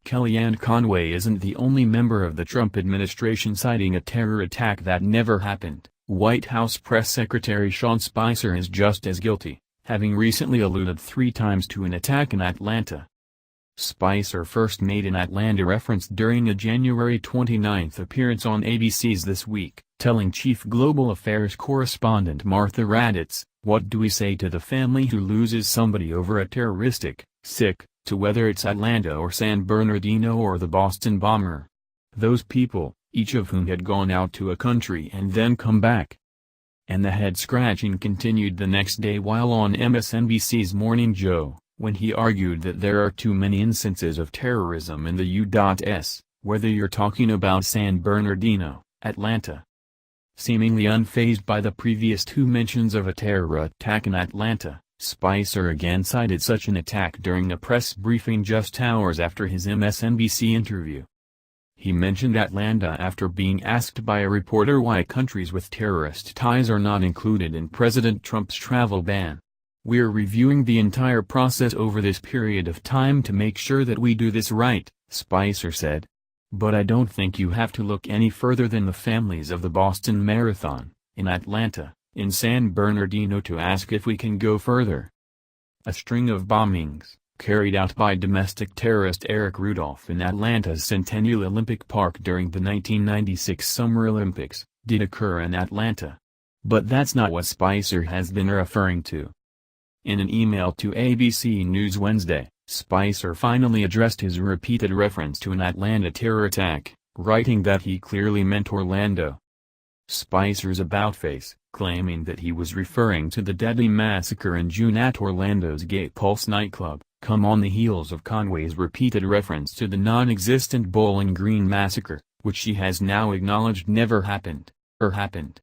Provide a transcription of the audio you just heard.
Kellyanne Conway isn't the only member of the Trump administration citing a terror attack that never happened. White House Press Secretary Sean Spicer is just as guilty, having recently alluded 3 times to an attack in Atlanta. Spicer first made an Atlanta reference during a January 29 appearance on ABC's This Week, telling Chief Global Affairs correspondent Martha Raddatz, "What do we say to the family who loses somebody over a terroristic, sick, to whether it's Atlanta or San Bernardino or the Boston bomber? Those people, each of whom had gone out to a country and then come back." And the head-scratching continued the next day while on MSNBC's Morning Joe, when he argued that there are too many instances of terrorism in the U.S., whether you're talking about San Bernardino, Atlanta. Seemingly unfazed by the previous 2 mentions of a terror attack in Atlanta, Spicer again cited such an attack during a press briefing just hours after his MSNBC interview. He mentioned Atlanta after being asked by a reporter why countries with terrorist ties are not included in President Trump's travel ban. "We're reviewing the entire process over this period of time to make sure that we do this right," Spicer said. "But I don't think you have to look any further than the families of the Boston Marathon, in Atlanta, in San Bernardino to ask if we can go further." A string of bombings, carried out by domestic terrorist Eric Rudolph in Atlanta's Centennial Olympic Park during the 1996 Summer Olympics, did occur in Atlanta. But that's not what Spicer has been referring to. In an email to ABC News Wednesday, Spicer finally addressed his repeated reference to an Atlanta terror attack, writing that he clearly meant Orlando. Spicer's about-face, claiming that he was referring to the deadly massacre in June at Orlando's Gay Pulse nightclub, come on the heels of Conway's repeated reference to the non-existent Bowling Green massacre, which she has now acknowledged never happened.